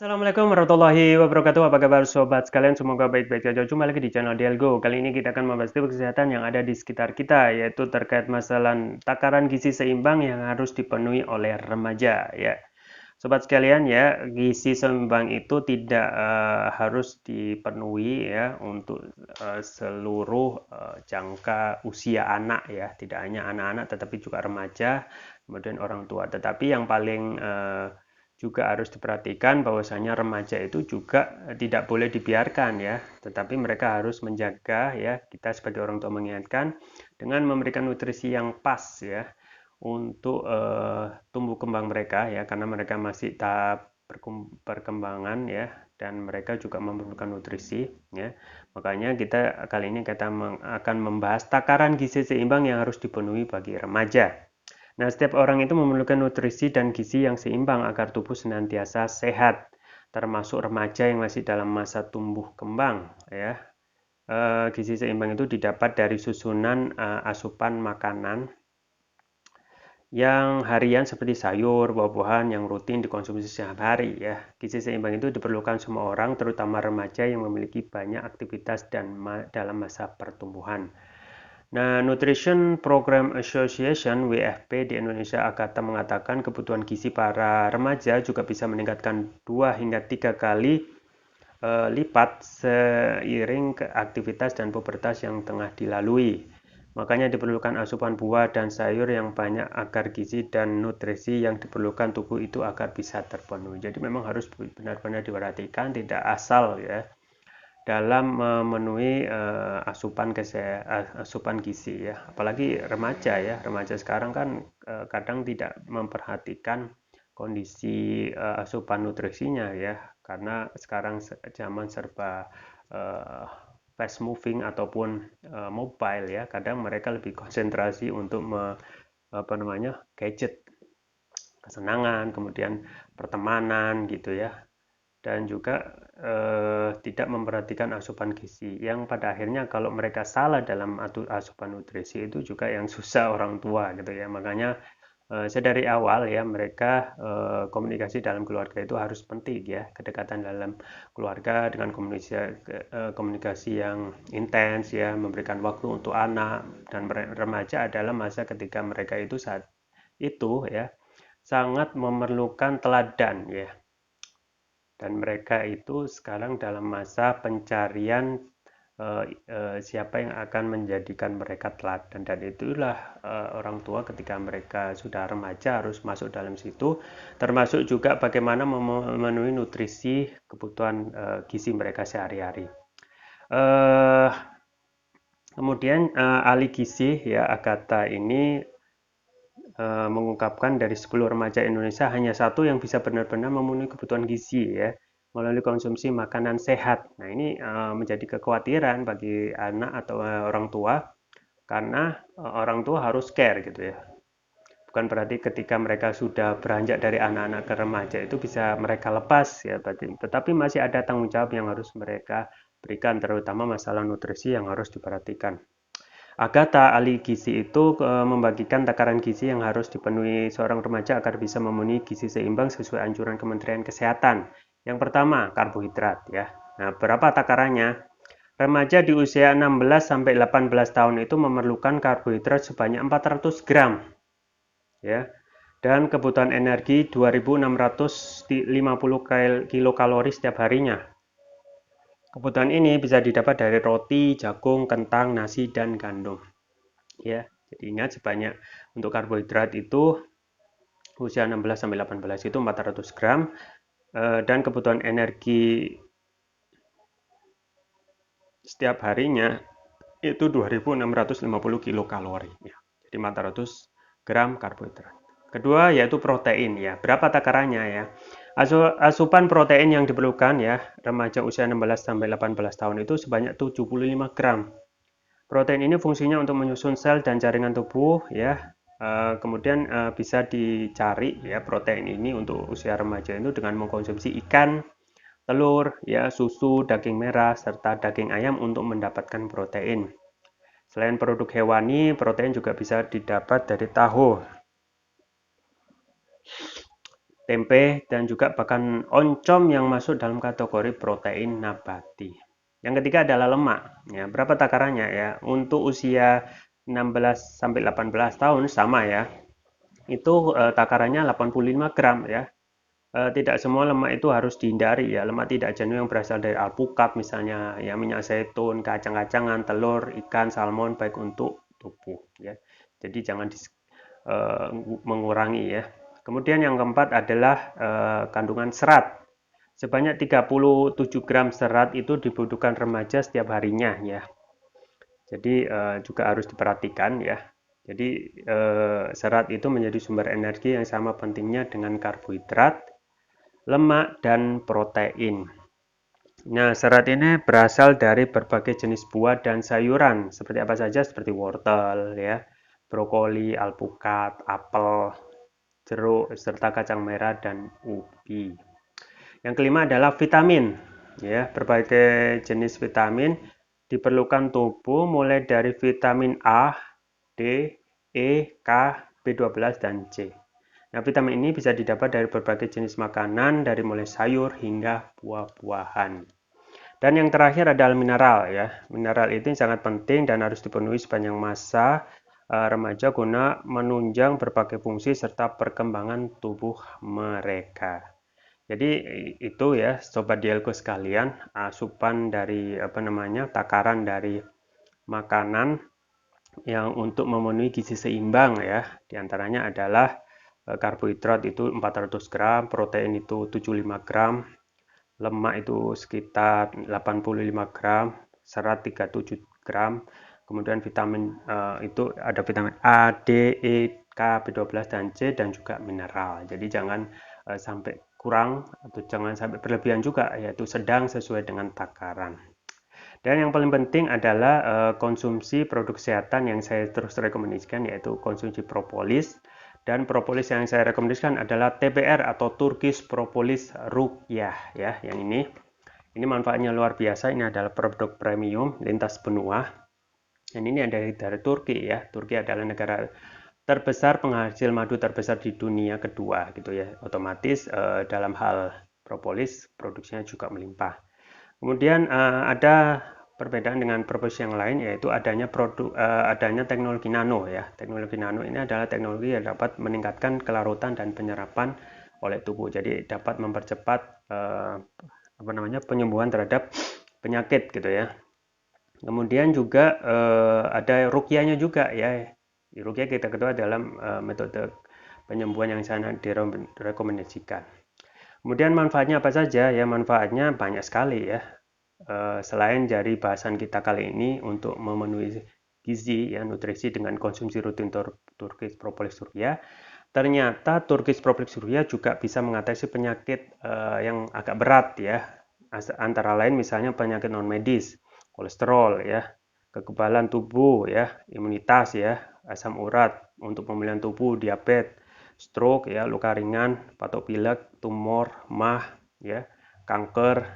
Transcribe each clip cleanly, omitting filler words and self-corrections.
Assalamualaikum warahmatullahi wabarakatuh. Apa kabar sobat sekalian? Semoga baik-baik saja. Jumpa lagi di channel Dialgo. Kali ini kita akan membahas tips kesehatan yang ada di sekitar kita, yaitu terkait masalah takaran gizi seimbang yang harus dipenuhi oleh remaja. Ya, sobat sekalian, ya, gizi seimbang itu tidak harus dipenuhi ya untuk seluruh jangka usia anak ya, tidak hanya anak-anak tetapi juga remaja, kemudian orang tua. Tetapi yang paling juga harus diperhatikan bahwasanya remaja itu juga tidak boleh dibiarkan ya, tetapi mereka harus menjaga ya, kita sebagai orang tua mengingatkan dengan memberikan nutrisi yang pas ya untuk tumbuh kembang mereka ya, karena mereka masih tahap perkembangan ya, dan mereka juga memerlukan nutrisi ya. Makanya kali ini kita akan membahas takaran gizi seimbang yang harus dipenuhi bagi remaja. Nah, setiap orang itu memerlukan nutrisi dan gizi yang seimbang agar tubuh senantiasa sehat, termasuk remaja yang masih dalam masa tumbuh kembang ya. Gizi seimbang itu didapat dari susunan asupan makanan yang harian seperti sayur, buah-buahan yang rutin dikonsumsi setiap hari ya. Gizi seimbang itu diperlukan semua orang, terutama remaja yang memiliki banyak aktivitas dan dalam masa pertumbuhan. Nah, Nutrition Program Association (WFP) di Indonesia AKATA mengatakan kebutuhan gizi para remaja juga bisa meningkatkan 2 hingga 3 kali lipat seiring ke aktivitas dan pubertas yang tengah dilalui. Makanya diperlukan asupan buah dan sayur yang banyak agar gizi dan nutrisi yang diperlukan tubuh itu agar bisa terpenuhi. Jadi memang harus benar-benar diperhatikan, tidak asal ya dalam memenuhi asupan gizi ya. Apalagi remaja ya. Remaja sekarang kan kadang tidak memperhatikan kondisi asupan nutrisinya ya, karena sekarang zaman serba fast moving ataupun mobile ya, kadang mereka lebih konsentrasi untuk gadget, kesenangan, kemudian pertemanan gitu ya, dan juga tidak memperhatikan asupan gizi yang pada akhirnya kalau mereka salah dalam asupan nutrisi itu juga yang susah orang tua gitu ya. Makanya sedari awal ya mereka komunikasi dalam keluarga itu harus penting ya, kedekatan dalam keluarga dengan komunikasi yang intens ya, memberikan waktu untuk anak dan remaja adalah masa ketika mereka itu saat itu ya sangat memerlukan teladan ya, dan mereka itu sekarang dalam masa pencarian siapa yang akan menjadikan mereka teladan, dan itulah orang tua ketika mereka sudah remaja harus masuk dalam situ, termasuk juga bagaimana memenuhi nutrisi kebutuhan gizi mereka sehari-hari. Uh, Kemudian ahli gizi ya Agatha ini mengungkapkan dari 10 remaja Indonesia hanya satu yang bisa benar-benar memenuhi kebutuhan gizi ya melalui konsumsi makanan sehat. Nah, ini menjadi kekhawatiran bagi anak atau orang tua, karena orang tua harus care gitu ya. Bukan berarti ketika mereka sudah beranjak dari anak-anak ke remaja itu bisa mereka lepas ya, tetapi masih ada tanggung jawab yang harus mereka berikan, terutama masalah nutrisi yang harus diperhatikan. Agatha, ahli gizi itu membagikan takaran gizi yang harus dipenuhi seorang remaja agar bisa memenuhi gizi seimbang sesuai anjuran Kementerian Kesehatan. Yang pertama, karbohidrat ya. Nah, berapa takarannya? Remaja di usia 16 sampai 18 tahun itu memerlukan karbohidrat sebanyak 400 gram ya. Dan kebutuhan energi 2.650 kilokalori setiap harinya. Kebutuhan ini bisa didapat dari roti, jagung, kentang, nasi, dan gandum. Ya, jadi ingat sebanyak untuk karbohidrat itu usia 16 sampai 18 itu 400 gram, dan kebutuhan energi setiap harinya itu 2.650 kilokalori ya. Jadi 400 gram karbohidrat. Kedua yaitu protein ya. Berapa takarannya ya? Asupan protein yang diperlukan ya remaja usia 16 sampai 18 tahun itu sebanyak 75 gram. Protein ini fungsinya untuk menyusun sel dan jaringan tubuh ya. Kemudian bisa dicari ya protein ini untuk usia remaja itu dengan mengkonsumsi ikan, telur, ya, susu, daging merah, serta daging ayam untuk mendapatkan protein. Selain produk hewani, protein juga bisa didapat dari tahu tempe, dan juga bahkan oncom yang masuk dalam kategori protein nabati. Yang ketiga adalah lemak. Ya, berapa takarannya ya? Untuk usia 16 sampai 18 tahun sama ya. Itu takarannya 85 gram ya. Tidak semua lemak itu harus dihindari ya. Lemak tidak jenuh yang berasal dari alpukat misalnya ya, minyak zaitun, kacang-kacangan, telur, ikan, salmon baik untuk tubuh ya. Jadi jangan mengurangi ya. Kemudian yang keempat adalah kandungan serat. Sebanyak 37 gram serat itu dibutuhkan remaja setiap harinya ya. Jadi juga harus diperhatikan ya. Jadi serat itu menjadi sumber energi yang sama pentingnya dengan karbohidrat, lemak, dan protein. Nah, serat ini berasal dari berbagai jenis buah dan sayuran, seperti apa saja, seperti wortel, ya, brokoli, alpukat, apel, jeruk, serta kacang merah dan ubi. Yang kelima adalah vitamin. Ya, berbagai jenis vitamin diperlukan tubuh mulai dari vitamin A, D, E, K, B12 dan C. Nah, vitamin ini bisa didapat dari berbagai jenis makanan dari mulai sayur hingga buah-buahan. Dan yang terakhir adalah mineral ya. Mineral itu sangat penting dan harus dipenuhi sepanjang masa remaja guna menunjang berbagai fungsi serta perkembangan tubuh mereka. Jadi itu ya sobat Dialgo sekalian, asupan dari takaran dari makanan yang untuk memenuhi gizi seimbang ya. Di antaranya adalah karbohidrat itu 400 gram, protein itu 75 gram, lemak itu sekitar 85 gram, serat 37 gram, kemudian vitamin itu ada vitamin A, D, E, K, B12 dan C, dan juga mineral. Jadi jangan sampai kurang atau jangan sampai berlebihan juga, yaitu sedang sesuai dengan takaran. Dan yang paling penting adalah konsumsi produk kesehatan yang saya terus rekomendasikan, yaitu konsumsi propolis. Dan propolis yang saya rekomendasikan adalah TPR atau Turkish Propolis Ruqyah ya. Yang ini manfaatnya luar biasa. Ini adalah produk premium lintas benua. Dan ini ada dari Turki ya. Turki adalah negara terbesar penghasil madu terbesar di dunia kedua gitu ya. Otomatis dalam hal propolis produksinya juga melimpah. Kemudian ada perbedaan dengan propolis yang lain, yaitu adanya teknologi nano ya. Teknologi nano ini adalah teknologi yang dapat meningkatkan kelarutan dan penyerapan oleh tubuh. Jadi dapat mempercepat penyembuhan terhadap penyakit gitu ya. Kemudian juga ada rukyahnya juga ya. Rukyah kita ketahui dalam metode penyembuhan yang sangat direkomendasikan. Kemudian manfaatnya apa saja? Ya, manfaatnya banyak sekali ya. Selain dari bahasan kita kali ini untuk memenuhi gizi ya, nutrisi dengan konsumsi rutin Turkish Propolis Ruqyah, ternyata Turkish Propolis Ruqyah juga bisa mengatasi penyakit yang agak berat ya. Antara lain misalnya penyakit non medis, kolesterol ya, kekebalan tubuh ya, imunitas ya, asam urat, untuk pemulihan tubuh, diabetes, stroke ya, luka ringan, batuk pilek, tumor, mah ya, kanker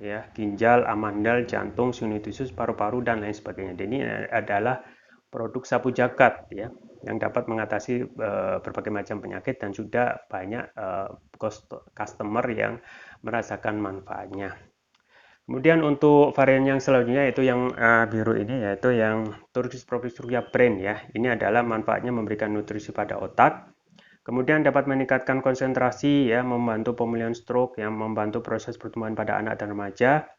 ya, ginjal, amandel, jantung, sinusitis, paru-paru dan lain sebagainya. Ini adalah produk sapu jagat ya, yang dapat mengatasi berbagai macam penyakit dan sudah banyak customer yang merasakan manfaatnya. Kemudian untuk varian yang selanjutnya yaitu yang biru ini, yaitu yang Turkish Propolis Ruqyah Brain ya. Ini adalah manfaatnya memberikan nutrisi pada otak. Kemudian dapat meningkatkan konsentrasi ya, membantu pemulihan stroke, yang membantu proses pertumbuhan pada anak dan remaja.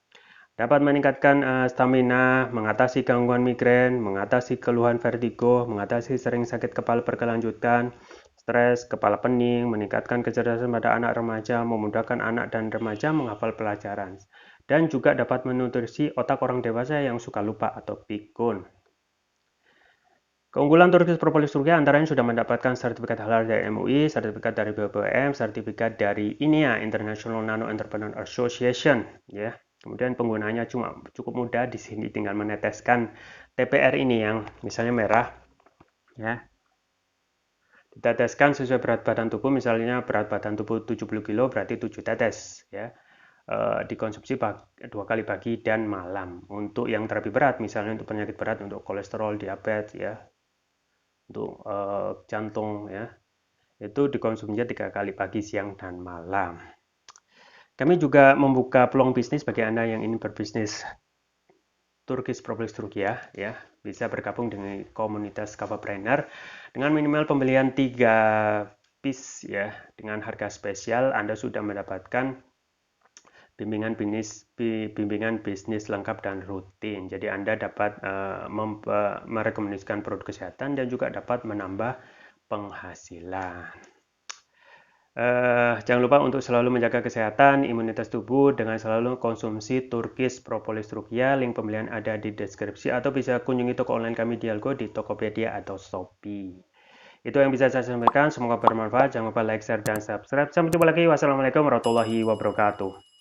Dapat meningkatkan stamina, mengatasi gangguan migrain, mengatasi keluhan vertigo, mengatasi sering sakit kepala berkelanjutan, stres, kepala pening, meningkatkan kecerdasan pada anak remaja, memudahkan anak dan remaja menghafal pelajaran. Dan juga dapat menutrisi otak orang dewasa yang suka lupa atau pikun. Keunggulan Turkish Propolis Ruqyah antaranya sudah mendapatkan sertifikat halal dari MUI, sertifikat dari BPOM, sertifikat dari INEA International Nano Entrepreneur Association ya. Kemudian penggunaannya cukup mudah, di sini tinggal meneteskan TPR ini yang misalnya merah ya. Diteteskan sesuai berat badan tubuh, misalnya berat badan tubuh 70 kg berarti 7 tetes ya. Dikonsumsi 2 kali pagi dan malam. Untuk yang terapi berat, misalnya untuk penyakit berat, untuk kolesterol, diabetes ya, untuk jantung ya, Itu dikonsumsinya 3 kali pagi, siang, dan malam. Kami juga membuka peluang bisnis bagi Anda yang ingin berbisnis Turkish Propolis Turkiya, ya. Bisa bergabung dengan komunitas Kapapreneur dengan minimal pembelian 3 piece, ya. Dengan harga spesial Anda sudah mendapatkan bimbingan bisnis lengkap dan rutin. Jadi Anda dapat merekomendasikan produk kesehatan dan juga dapat menambah penghasilan. Jangan lupa untuk selalu menjaga kesehatan imunitas tubuh dengan selalu konsumsi Turkish Propolis Turkiya. Link pembelian ada di deskripsi atau bisa kunjungi toko online kami di Algo di Tokopedia atau Shopee. Itu yang bisa saya sampaikan. Semoga bermanfaat. Jangan lupa like, share, dan subscribe. Sampai jumpa lagi. Wassalamualaikum warahmatullahi wabarakatuh.